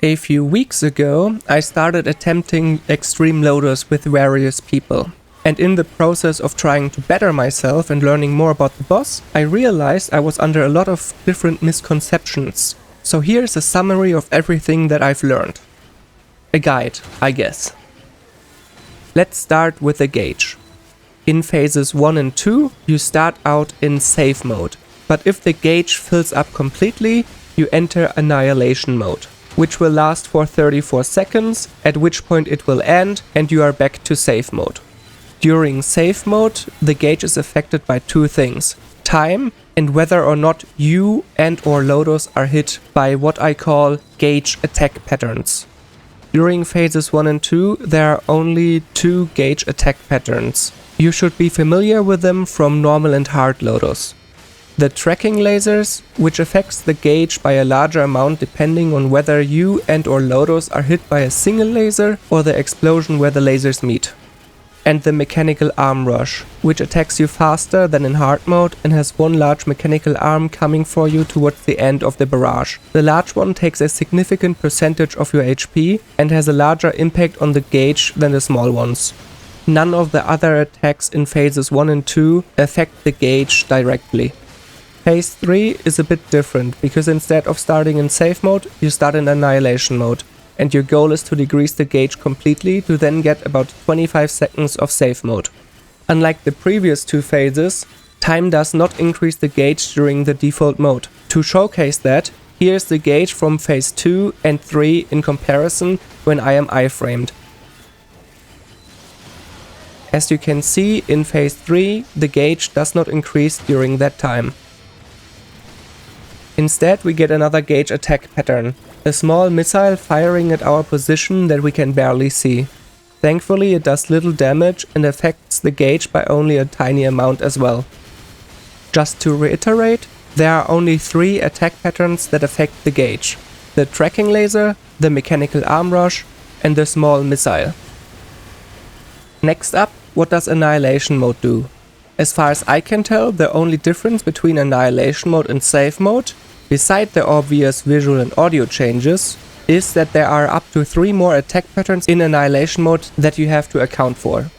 A few weeks ago, I started attempting extreme Lotus with various people. And in the process of trying to better myself and learning more about the boss, I realized I was under a lot of different misconceptions. So here's a summary of everything that I've learned. A guide, I guess. Let's start with the gauge. In phases 1 and 2, you start out in safe mode. But if the gauge fills up completely, you enter Annihilation mode, which will last for 34 seconds, at which point it will end and you are back to safe mode. During safe mode, the gauge is affected by two things: time and whether or not you and or Lotus are hit by what I call gauge attack patterns. During phases 1 and 2, there are only 2 gauge attack patterns. You should be familiar with them from normal and hard Lotus. The tracking lasers, which affects the gauge by a larger amount depending on whether you and or Lotus are hit by a single laser or the explosion where the lasers meet. And the mechanical arm rush, which attacks you faster than in hard mode and has one large mechanical arm coming for you towards the end of the barrage. The large one takes a significant percentage of your HP and has a larger impact on the gauge than the small ones. None of the other attacks in phases 1 and 2 affect the gauge directly. Phase 3 is a bit different, because instead of starting in safe mode, you start in Annihilation mode. And your goal is to decrease the gauge completely to then get about 25 seconds of safe mode. Unlike the previous 2 phases, time does not increase the gauge during the default mode. To showcase that, here's the gauge from phase 2 and 3 in comparison when I am iframed. As you can see, in phase 3, the gauge does not increase during that time. Instead, we get another gauge attack pattern. A small missile firing at our position that we can barely see. Thankfully, it does little damage and affects the gauge by only a tiny amount as well. Just to reiterate, there are only 3 attack patterns that affect the gauge: the tracking laser, the mechanical arm rush, and the small missile. Next up, what does Annihilation mode do? As far as I can tell, the only difference between Annihilation mode and safe mode, beside the obvious visual and audio changes, is that there are up to 3 more attack patterns in Annihilation mode that you have to account for.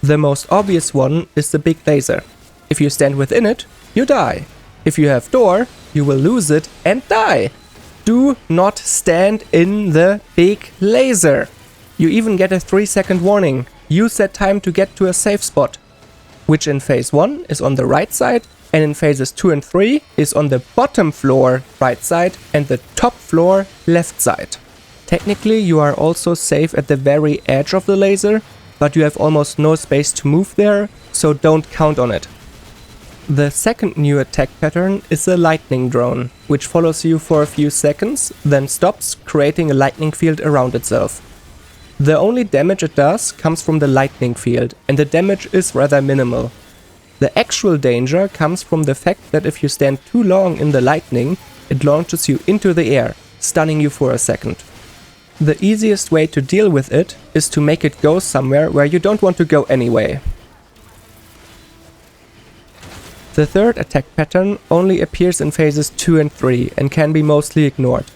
The most obvious one is the big laser. If you stand within it, you die. If you have door, you will lose it and die. Do not stand in the big laser. You even get a 3-second warning. Use that time to get to a safe spot, which in phase 1 is on the right side, and in phases 2 and 3 is on the bottom floor right side and the top floor left side. Technically, you are also safe at the very edge of the laser, but you have almost no space to move there, so don't count on it. The second new attack pattern is the lightning drone, which follows you for a few seconds, then stops, creating a lightning field around itself. The only damage it does comes from the lightning field, and the damage is rather minimal. The actual danger comes from the fact that if you stand too long in the lightning, it launches you into the air, stunning you for a second. The easiest way to deal with it is to make it go somewhere where you don't want to go anyway. The third attack pattern only appears in phases 2 and 3 and can be mostly ignored.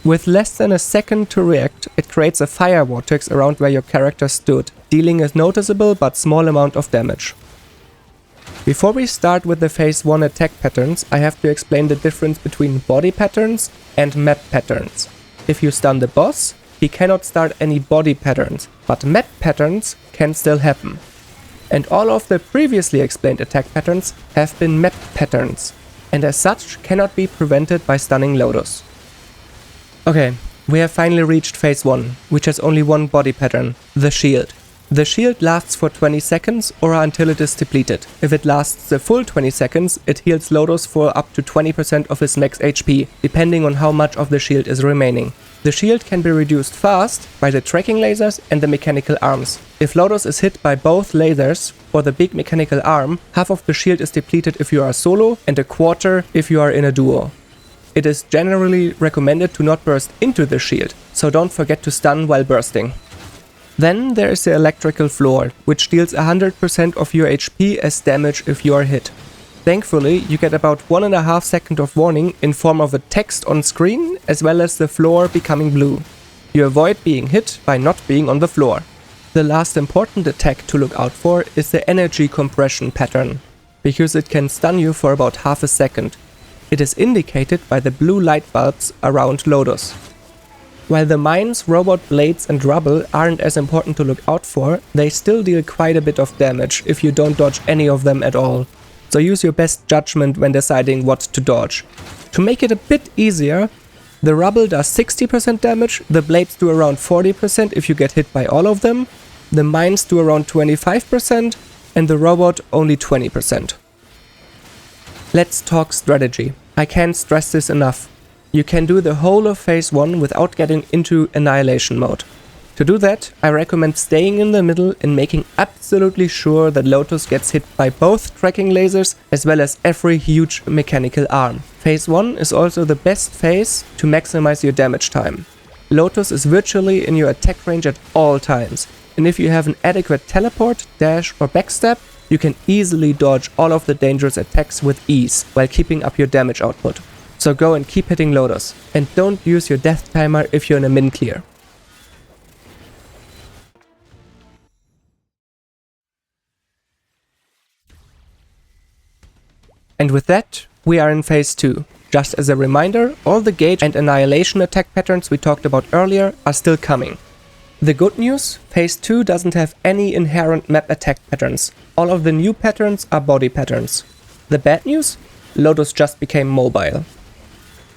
With less than a second to react, it creates a fire vortex around where your character stood, dealing a noticeable but small amount of damage. Before we start with the phase 1 attack patterns, I have to explain the difference between body patterns and map patterns. If you stun the boss, he cannot start any body patterns, but map patterns can still happen. And all of the previously explained attack patterns have been map patterns, and as such cannot be prevented by stunning Lotus. Okay, we have finally reached phase 1, which has only one body pattern, the shield. The shield lasts for 20 seconds or until it is depleted. If it lasts the full 20 seconds, it heals Lotus for up to 20% of his max HP, depending on how much of the shield is remaining. The shield can be reduced fast by the tracking lasers and the mechanical arms. If Lotus is hit by both lasers or the big mechanical arm, half of the shield is depleted if you are solo and a quarter if you are in a duo. It is generally recommended to not burst into the shield, so don't forget to stun while bursting. Then there is the electrical floor, which deals 100% of your HP as damage if you are hit. Thankfully, you get about 1.5 seconds of warning in form of a text on screen as well as the floor becoming blue. You avoid being hit by not being on the floor. The last important attack to look out for is the energy compression pattern, because it can stun you for about half a second. It is indicated by the blue light bulbs around Lotus. While the mines, robot blades and rubble aren't as important to look out for, they still deal quite a bit of damage if you don't dodge any of them at all. So use your best judgment when deciding what to dodge. To make it a bit easier, the rubble does 60% damage, the blades do around 40% if you get hit by all of them, the mines do around 25%, and the robot only 20%. Let's talk strategy. I can't stress this enough. You can do the whole of phase 1 without getting into annihilation mode. To do that, I recommend staying in the middle and making absolutely sure that Lotus gets hit by both tracking lasers as well as every huge mechanical arm. Phase 1 is also the best phase to maximize your damage time. Lotus is virtually in your attack range at all times, and if you have an adequate teleport, dash or backstab, you can easily dodge all of the dangerous attacks with ease while keeping up your damage output. So go and keep hitting Lotus, and don't use your death timer if you're in a min clear. And with that, we are in phase 2. Just as a reminder, all the gauge and annihilation attack patterns we talked about earlier are still coming. The good news, phase 2 doesn't have any inherent map attack patterns. All of the new patterns are body patterns. The bad news, Lotus just became mobile.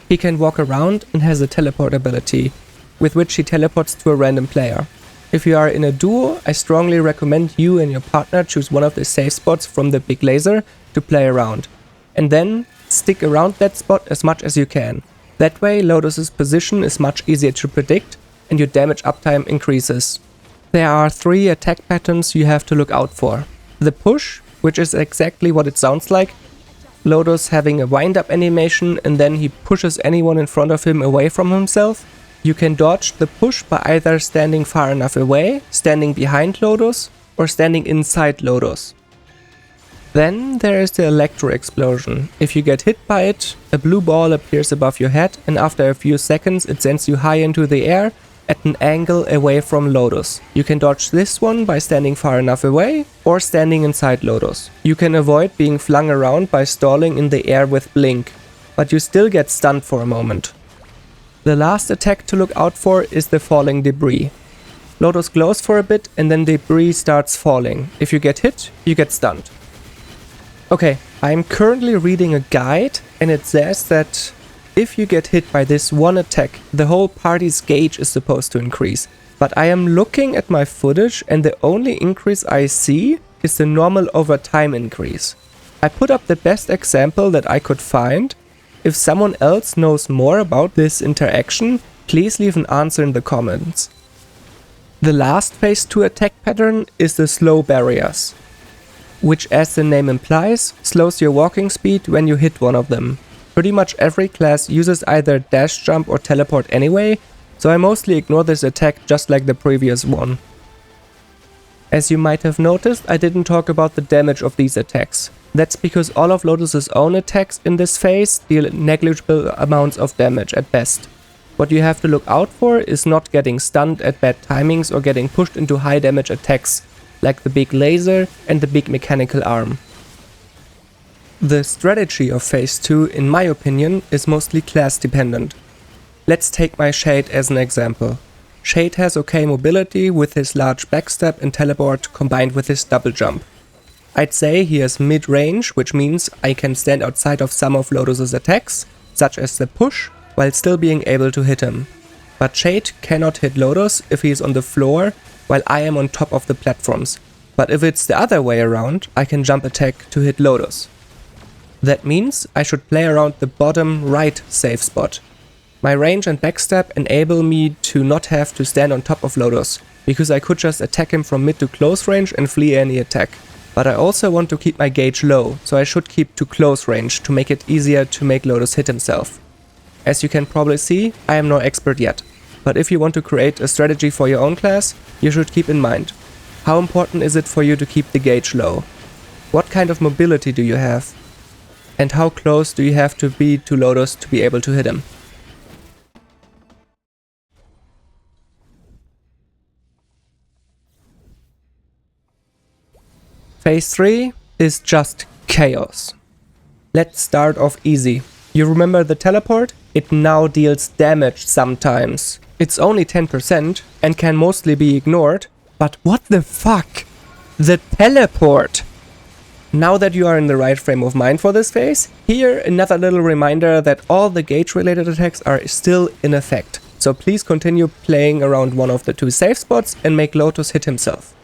He can walk around and has a teleport ability, with which he teleports to a random player. If you are in a duo, I strongly recommend you and your partner choose one of the safe spots from the big laser to play around. And then stick around that spot as much as you can. That way Lotus's position is much easier to predict and your damage uptime increases. There are 3 attack patterns you have to look out for. The push, which is exactly what it sounds like. Lotus having a wind-up animation and then he pushes anyone in front of him away from himself. You can dodge the push by either standing far enough away, standing behind Lotus, or standing inside Lotus. Then there is the electro explosion. If you get hit by it, a blue ball appears above your head and after a few seconds it sends you high into the air at an angle away from Lotus. You can dodge this one by standing far enough away or standing inside Lotus. You can avoid being flung around by stalling in the air with blink, but you still get stunned for a moment. The last attack to look out for is the falling debris. Lotus glows for a bit and then debris starts falling. If you get hit, you get stunned. Okay, I'm currently reading a guide and it says that if you get hit by this one attack, the whole party's gauge is supposed to increase. But I am looking at my footage and the only increase I see is the normal over time increase. I put up the best example that I could find. If someone else knows more about this interaction, please leave an answer in the comments. The last phase 2 attack pattern is the slow barriers, which, as the name implies, slows your walking speed when you hit one of them. Pretty much every class uses either dash, jump or teleport anyway, so I mostly ignore this attack just like the previous one. As you might have noticed, I didn't talk about the damage of these attacks. That's because all of Lotus's own attacks in this phase deal negligible amounts of damage at best. What you have to look out for is not getting stunned at bad timings or getting pushed into high damage attacks, like the big laser and the big mechanical arm. The strategy of phase 2, in my opinion, is mostly class dependent. Let's take my Shade as an example. Shade has okay mobility with his large backstab and teleport combined with his double jump. I'd say he has mid-range, which means I can stand outside of some of Lotus's attacks, such as the push, while still being able to hit him. But Shade cannot hit Lotus if he is on the floor, while I am on top of the platforms. But if it's the other way around, I can jump attack to hit Lotus. That means I should play around the bottom right safe spot. My range and backstab enable me to not have to stand on top of Lotus, because I could just attack him from mid to close range and flee any attack. But I also want to keep my gauge low, so I should keep to close range to make it easier to make Lotus hit himself. As you can probably see, I am no expert yet, but if you want to create a strategy for your own class, you should keep in mind: how important is it for you to keep the gauge low? What kind of mobility do you have? And how close do you have to be to Lotus to be able to hit him? Phase 3 is just chaos. Let's start off easy. You remember the teleport? It now deals damage sometimes. It's only 10% and can mostly be ignored. But what the fuck? The teleport! Now that you are in the right frame of mind for this phase, here another little reminder that all the gauge related attacks are still in effect. So please continue playing around one of the 2 safe spots and make Lotus hit himself.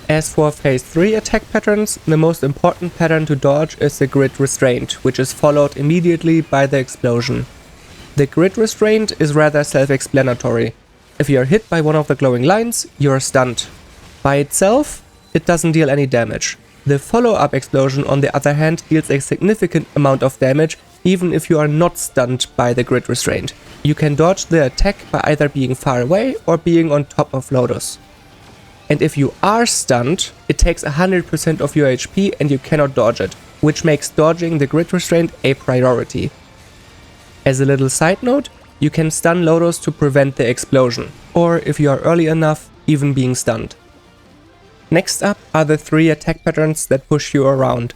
As for phase 3 attack patterns, the most important pattern to dodge is the grid restraint, which is followed immediately by the explosion. The grid restraint is rather self-explanatory. If you are hit by one of the glowing lines, you are stunned. By itself, it doesn't deal any damage. The follow-up explosion, on the other hand, deals a significant amount of damage, even if you are not stunned by the grid restraint. You can dodge the attack by either being far away or being on top of Lotus. And if you are stunned, it takes 100% of your HP and you cannot dodge it, which makes dodging the grid restraint a priority. As a little side note, you can stun Lotus to prevent the explosion, or if you are early enough, even being stunned. Next up are the 3 attack patterns that push you around.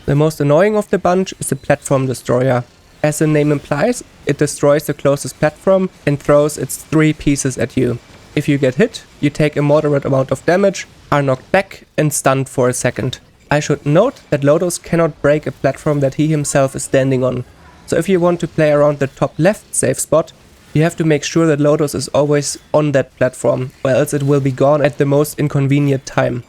The most annoying of the bunch is the platform destroyer. As the name implies, it destroys the closest platform and throws its 3 pieces at you. If you get hit, you take a moderate amount of damage, are knocked back and stunned for a second. I should note that Lotus cannot break a platform that he himself is standing on. So if you want to play around the top left safe spot, you have to make sure that Lotus is always on that platform, or else it will be gone at the most inconvenient time.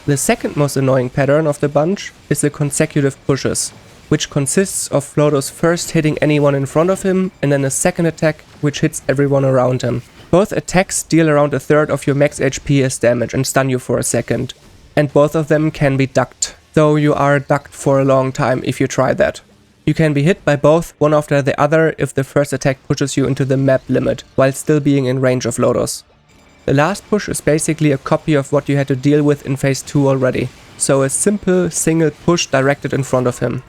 The second most annoying pattern of the bunch is the consecutive pushes, which consists of Lotus first hitting anyone in front of him and then a second attack which hits everyone around him. Both attacks deal around a third of your max HP as damage and stun you for a second, and both of them can be ducked, though you are ducked for a long time if you try that. You can be hit by both one after the other if the first attack pushes you into the map limit, while still being in range of Lotus. The last push is basically a copy of what you had to deal with in phase 2 already, so a simple single push directed in front of him.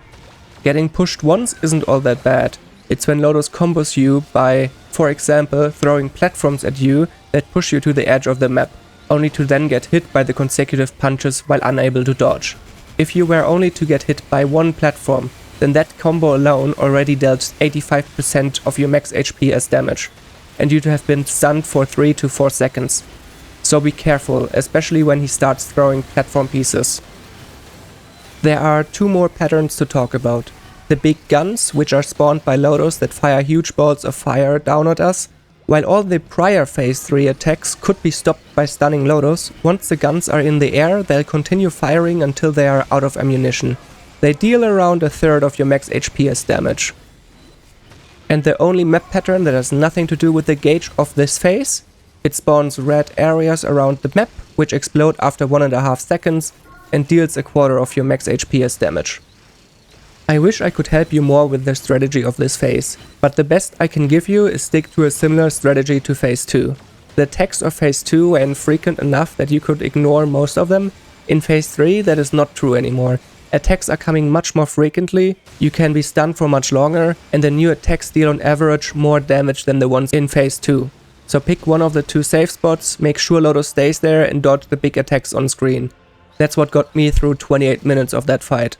Getting pushed once isn't all that bad. It's when Lotus combos you by, for example, throwing platforms at you that push you to the edge of the map, only to then get hit by the consecutive punches while unable to dodge. If you were only to get hit by one platform, then that combo alone already dealt 85% of your max HP as damage, and you'd have been stunned for 3 to 4 seconds. So be careful, especially when he starts throwing platform pieces. There are 2 more patterns to talk about. The big guns, which are spawned by Lotus that fire huge balls of fire down at us. While all the prior phase 3 attacks could be stopped by stunning Lotus, once the guns are in the air, they'll continue firing until they are out of ammunition. They deal around a third of your max HP as damage. And the only map pattern that has nothing to do with the gauge of this phase, it spawns red areas around the map, which explode after 1.5 seconds and deals a quarter of your max HP as damage. I wish I could help you more with the strategy of this phase, but the best I can give you is stick to a similar strategy to phase 2. The attacks of phase 2 were infrequent enough that you could ignore most of them. In phase 3 that is not true anymore. Attacks are coming much more frequently, you can be stunned for much longer, and the new attacks deal on average more damage than the ones in phase 2. So pick one of the 2 safe spots, make sure Lotus stays there and dodge the big attacks on screen. That's what got me through 28 minutes of that fight.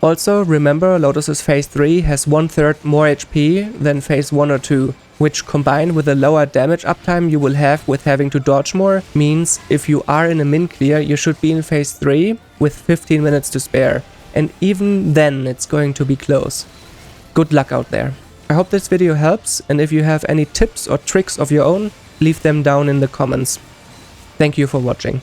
Also, remember Lotus's phase 3 has 1/3 more HP than phase 1 or 2, which combined with the lower damage uptime you will have with having to dodge more, means if you are in a min clear you should be in phase 3 with 15 minutes to spare, and even then it's going to be close. Good luck out there. I hope this video helps, and if you have any tips or tricks of your own, leave them down in the comments. Thank you for watching.